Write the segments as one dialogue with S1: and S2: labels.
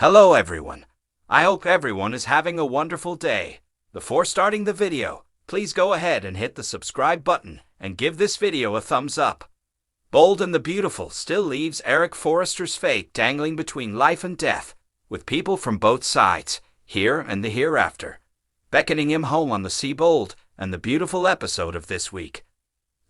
S1: Hello everyone. I hope everyone is having a wonderful day. Before starting the video, please go ahead and hit the subscribe button and give this video a thumbs up. Bold and the Beautiful still leaves Eric Forrester's fate dangling between life and death, with people from both sides, here and the hereafter, beckoning him home on the See Bold and the Beautiful episode of this week.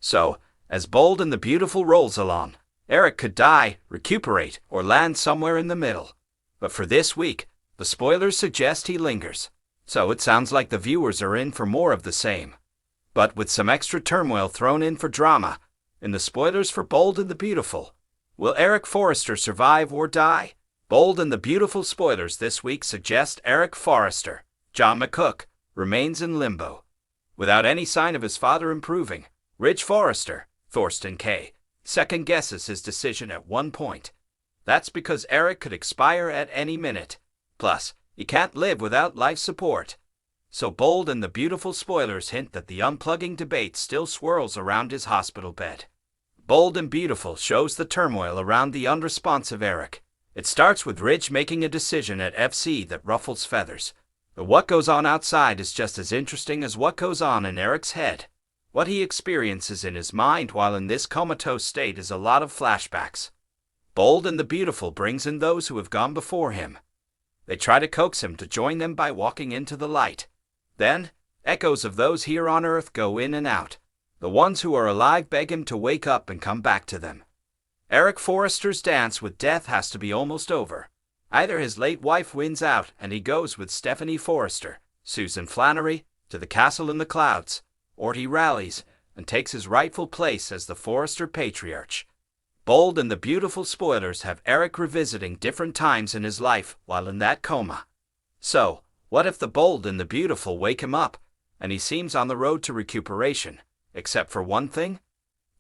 S1: So, as Bold and the Beautiful rolls along, Eric could die, recuperate, or land somewhere in the middle. But for this week, the spoilers suggest he lingers, so it sounds like the viewers are in for more of the same. But with some extra turmoil thrown in for drama, in the spoilers for Bold and the Beautiful, will Eric Forrester survive or die? Bold and the Beautiful spoilers this week suggest Eric Forrester, John McCook, remains in limbo. Without any sign of his father improving, Ridge Forrester, Thorsten K., second guesses his decision at one point. That's because Eric could expire at any minute. Plus, he can't live without life support. So Bold and the Beautiful spoilers hint that the unplugging debate still swirls around his hospital bed. Bold and Beautiful shows the turmoil around the unresponsive Eric. It starts with Ridge making a decision at FC that ruffles feathers. But what goes on outside is just as interesting as what goes on in Eric's head. What he experiences in his mind while in this comatose state is a lot of flashbacks. Bold and the Beautiful brings in those who have gone before him. They try to coax him to join them by walking into the light. Then, echoes of those here on Earth go in and out. The ones who are alive beg him to wake up and come back to them. Eric Forrester's dance with death has to be almost over. Either his late wife wins out and he goes with Stephanie Forrester, Susan Flannery, to the castle in the clouds, or he rallies and takes his rightful place as the Forrester patriarch. Bold and the Beautiful spoilers have Eric revisiting different times in his life while in that coma. So, what if the Bold and the Beautiful wake him up, and he seems on the road to recuperation, except for one thing?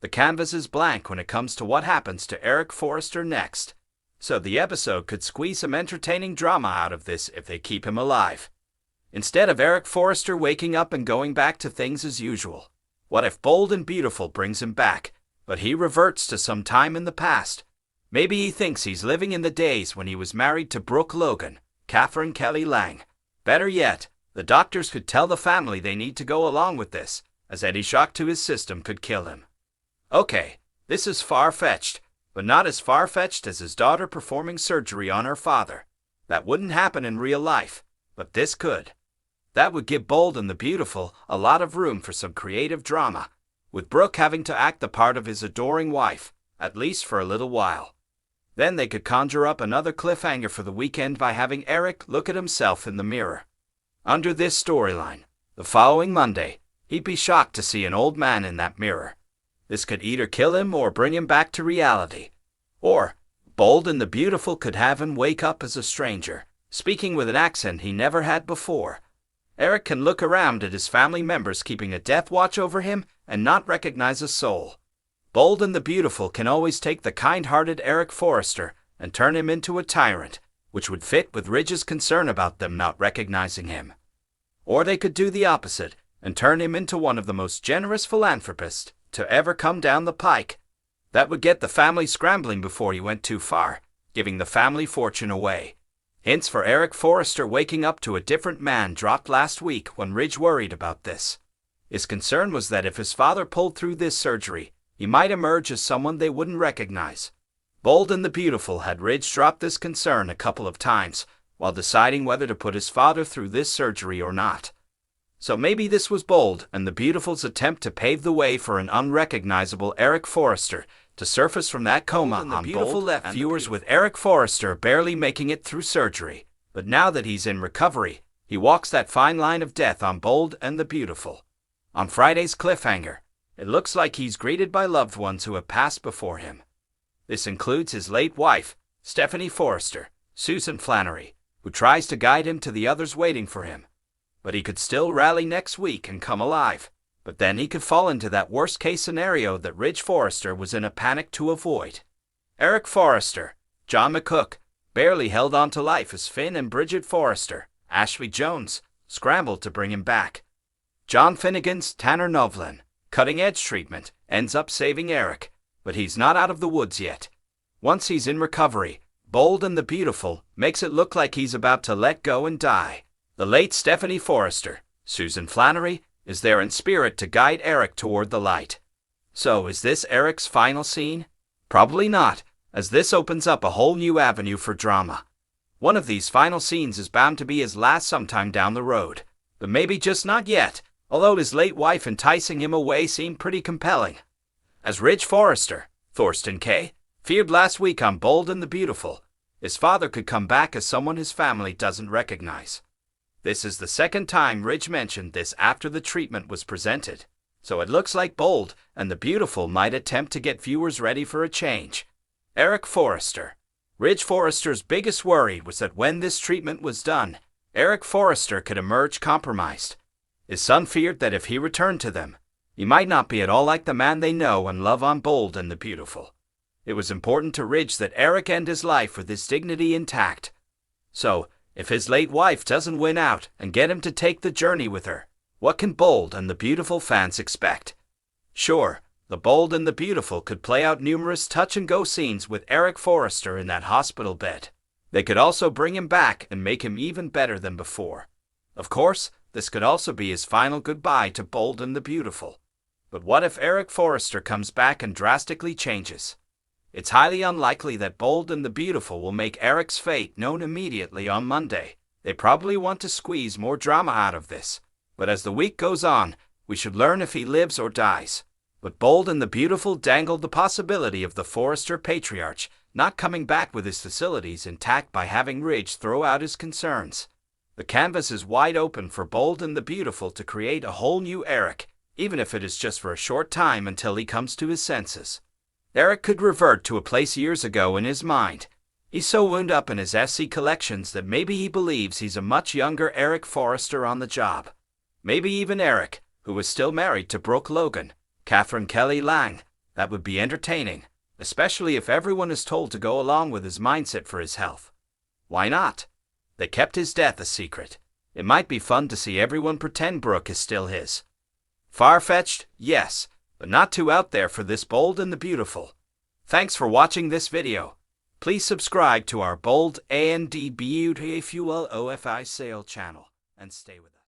S1: The canvas is blank when it comes to what happens to Eric Forrester next. So the episode could squeeze some entertaining drama out of this if they keep him alive. Instead of Eric Forrester waking up and going back to things as usual, what if Bold and Beautiful brings him back, but he reverts to some time in the past? Maybe he thinks he's living in the days when he was married to Brooke Logan, Catherine Kelly Lang. Better yet, the doctors could tell the family they need to go along with this, as any shock to his system could kill him. Okay, this is far-fetched, but not as far-fetched as his daughter performing surgery on her father. That wouldn't happen in real life, but this could. That would give Bold and the Beautiful a lot of room for some creative drama, with Brooke having to act the part of his adoring wife, at least for a little while. Then they could conjure up another cliffhanger for the weekend by having Eric look at himself in the mirror. Under this storyline, the following Monday, he'd be shocked to see an old man in that mirror. This could either kill him or bring him back to reality. Or, Bold and the Beautiful could have him wake up as a stranger, speaking with an accent he never had before. Eric can look around at his family members keeping a death watch over him and not recognize a soul. Bold and the Beautiful can always take the kind-hearted Eric Forrester and turn him into a tyrant, which would fit with Ridge's concern about them not recognizing him. Or they could do the opposite and turn him into one of the most generous philanthropists to ever come down the pike. That would get the family scrambling before he went too far, giving the family fortune away. Hints for Eric Forrester waking up to a different man dropped last week when Ridge worried about this. His concern was that if his father pulled through this surgery, he might emerge as someone they wouldn't recognize. Bold and the Beautiful had Ridge drop this concern a couple of times while deciding whether to put his father through this surgery or not. So maybe this was Bold and the Beautiful's attempt to pave the way for an unrecognizable Eric Forrester to surface from that coma on Bold. The Beautiful left viewers with Eric Forrester barely making it through surgery, but now that he's in recovery, he walks that fine line of death on Bold and the Beautiful. On Friday's cliffhanger, it looks like he's greeted by loved ones who have passed before him. This includes his late wife, Stephanie Forrester, Susan Flannery, who tries to guide him to the others waiting for him. But he could still rally next week and come alive. But then he could fall into that worst-case scenario that Ridge Forrester was in a panic to avoid. Eric Forrester, John McCook, barely held on to life as Finn and Bridget Forrester, Ashley Jones, scrambled to bring him back. John Finnegan's Tanner Novlin, cutting-edge treatment, ends up saving Eric, but he's not out of the woods yet. Once he's in recovery, Bold and the Beautiful makes it look like he's about to let go and die. The late Stephanie Forrester, Susan Flannery, is there in spirit to guide Eric toward the light. So, is this Eric's final scene? Probably not, as this opens up a whole new avenue for drama. One of these final scenes is bound to be his last sometime down the road, but maybe just not yet, although his late wife enticing him away seemed pretty compelling. As Ridge Forrester, Thorsten Kaye, feared last week on Bold and the Beautiful, his father could come back as someone his family doesn't recognize. This is the second time Ridge mentioned this after the treatment was presented, so it looks like Bold and the Beautiful might attempt to get viewers ready for a change. Eric Forrester. Ridge Forrester's biggest worry was that when this treatment was done, Eric Forrester could emerge compromised. His son feared that if he returned to them, he might not be at all like the man they know and love on Bold and the Beautiful. It was important to Ridge that Eric end his life with his dignity intact. So, if his late wife doesn't win out and get him to take the journey with her, what can Bold and the Beautiful fans expect? Sure, the Bold and the Beautiful could play out numerous touch-and-go scenes with Eric Forrester in that hospital bed. They could also bring him back and make him even better than before. Of course, this could also be his final goodbye to Bold and the Beautiful. But what if Eric Forrester comes back and drastically changes? It's highly unlikely that Bold and the Beautiful will make Eric's fate known immediately on Monday. They probably want to squeeze more drama out of this. But as the week goes on, we should learn if he lives or dies. But Bold and the Beautiful dangled the possibility of the Forrester patriarch not coming back with his facilities intact by having Ridge throw out his concerns. The canvas is wide open for Bold and the Beautiful to create a whole new Eric, even if it is just for a short time until he comes to his senses. Eric could revert to a place years ago in his mind. He's so wound up in his FC collections that maybe he believes he's a much younger Eric Forrester on the job. Maybe even Eric, who was still married to Brooke Logan, Catherine Kelly Lang. That would be entertaining, especially if everyone is told to go along with his mindset for his health. Why not? They kept his death a secret. It might be fun to see everyone pretend Brooke is still his. Far-fetched, yes, but not too out there for this Bold and the Beautiful. Thanks for watching this video. Please subscribe to our Bold and Beautiful OFI sale channel and stay with us.